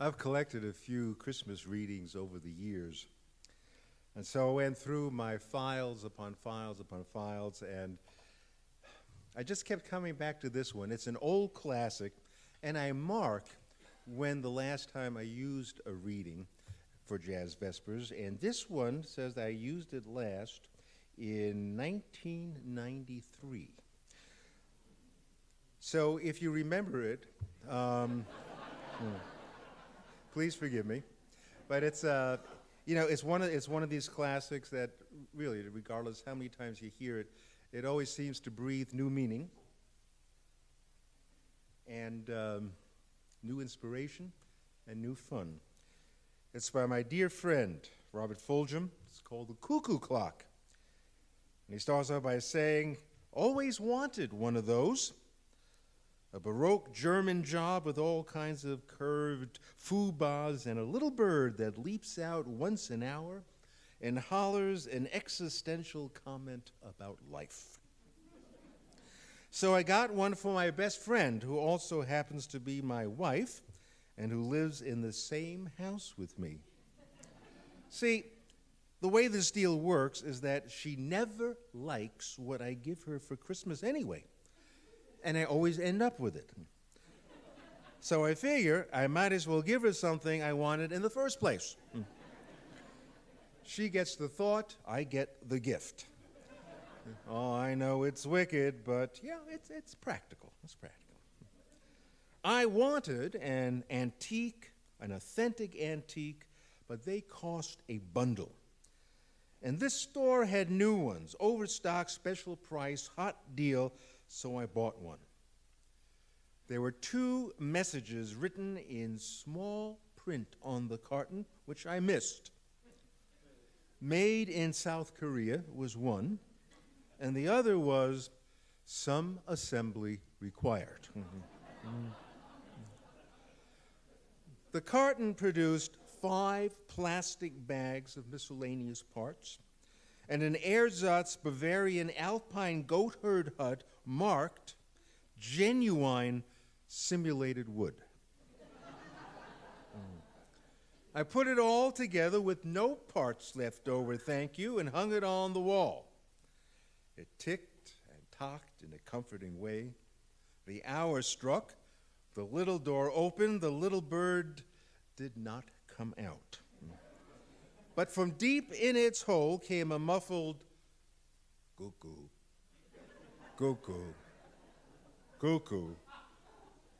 I've collected a few Christmas readings over the years. And so I went through my files upon files upon files, and I just kept coming back to this one. It's an old classic, and I mark when the last time I used a reading for Jazz Vespers, and this one says I used it last in 1993. So if you remember it, please forgive me. But it's it's one of these classics that really, regardless how many times you hear it, it always seems to breathe new meaning and new inspiration and new fun. It's by my dear friend, Robert Fulghum. It's called the Cuckoo Clock. And he starts out by saying, always wanted one of those. A baroque German job with all kinds of curved foobaz and a little bird that leaps out once an hour and hollers an existential comment about life. So I got one for my best friend, who also happens to be my wife and who lives in the same house with me. See, the way this deal works is that she never likes what I give her for Christmas anyway, and I always end up with it. So I figure I might as well give her something I wanted in the first place. She gets the thought, I get the gift. Oh, I know it's wicked, but yeah, it's practical. It's practical. I wanted an antique, an authentic antique, but they cost a bundle. And this store had new ones, overstock, special price, hot deal, so I bought one. There were 2 messages written in small print on the carton, which I missed. Made in South Korea was one, and the other was some assembly required. The carton produced 5 plastic bags of miscellaneous parts and an ersatz Bavarian alpine goat herd hut marked genuine simulated wood. I put it all together with no parts left over, thank you, and hung it on the wall. It ticked and tocked in a comforting way. The hour struck. The little door opened. The little bird did not come out. But from deep in its hole came a muffled cuckoo, cuckoo, cuckoo,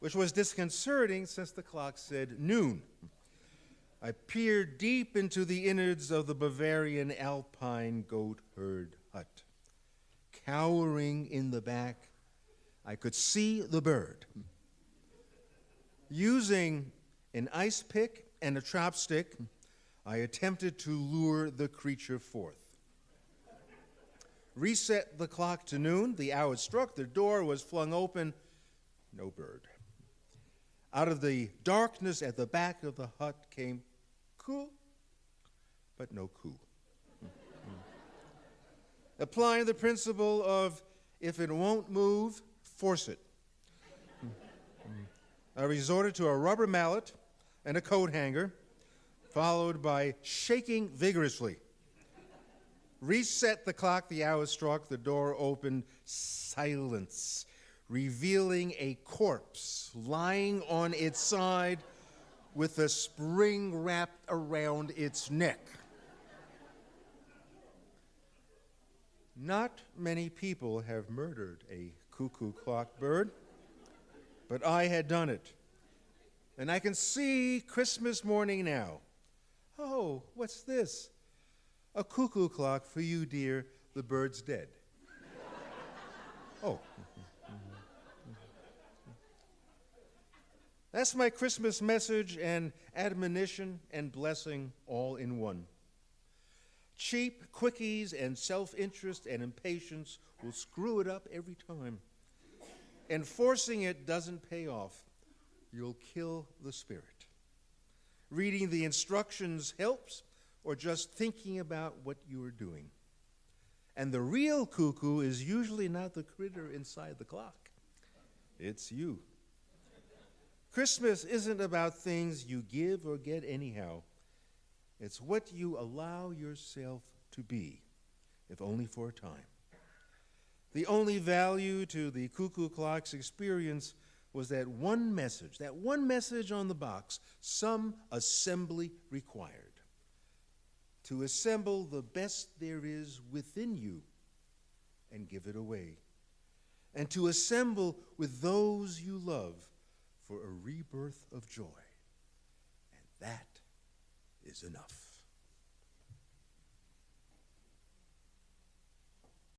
which was disconcerting since the clock said noon. I peered deep into the innards of the Bavarian alpine goat herd hut. Cowering in the back, I could see the bird. Using an ice pick and a chopstick, I attempted to lure the creature forth. Reset the clock to noon. The hour struck. The door was flung open. No bird. Out of the darkness at the back of the hut came Kool, but no Kool. Applying the principle of if it won't move, force it. I resorted to a rubber mallet and a coat hanger, followed by shaking vigorously. Reset the clock, the hour struck, the door opened, silence, revealing a corpse lying on its side with a spring wrapped around its neck. Not many people have murdered a cuckoo clock bird, but I had done it. And I can see Christmas morning now. Oh, what's this? A cuckoo clock for you, dear. The bird's dead. Oh. That's my Christmas message and admonition and blessing all in one. Cheap quickies and self-interest and impatience will screw it up every time. And forcing it doesn't pay off. You'll kill the spirit. Reading the instructions helps, or just thinking about what you are doing. And the real cuckoo is usually not the critter inside the clock. It's you. Christmas isn't about things you give or get anyhow. It's what you allow yourself to be, if only for a time. The only value to the Cuckoo Clock's experience was that one message on the box, some assembly required. To assemble the best there is within you and give it away. And to assemble with those you love for a rebirth of joy. And that is enough.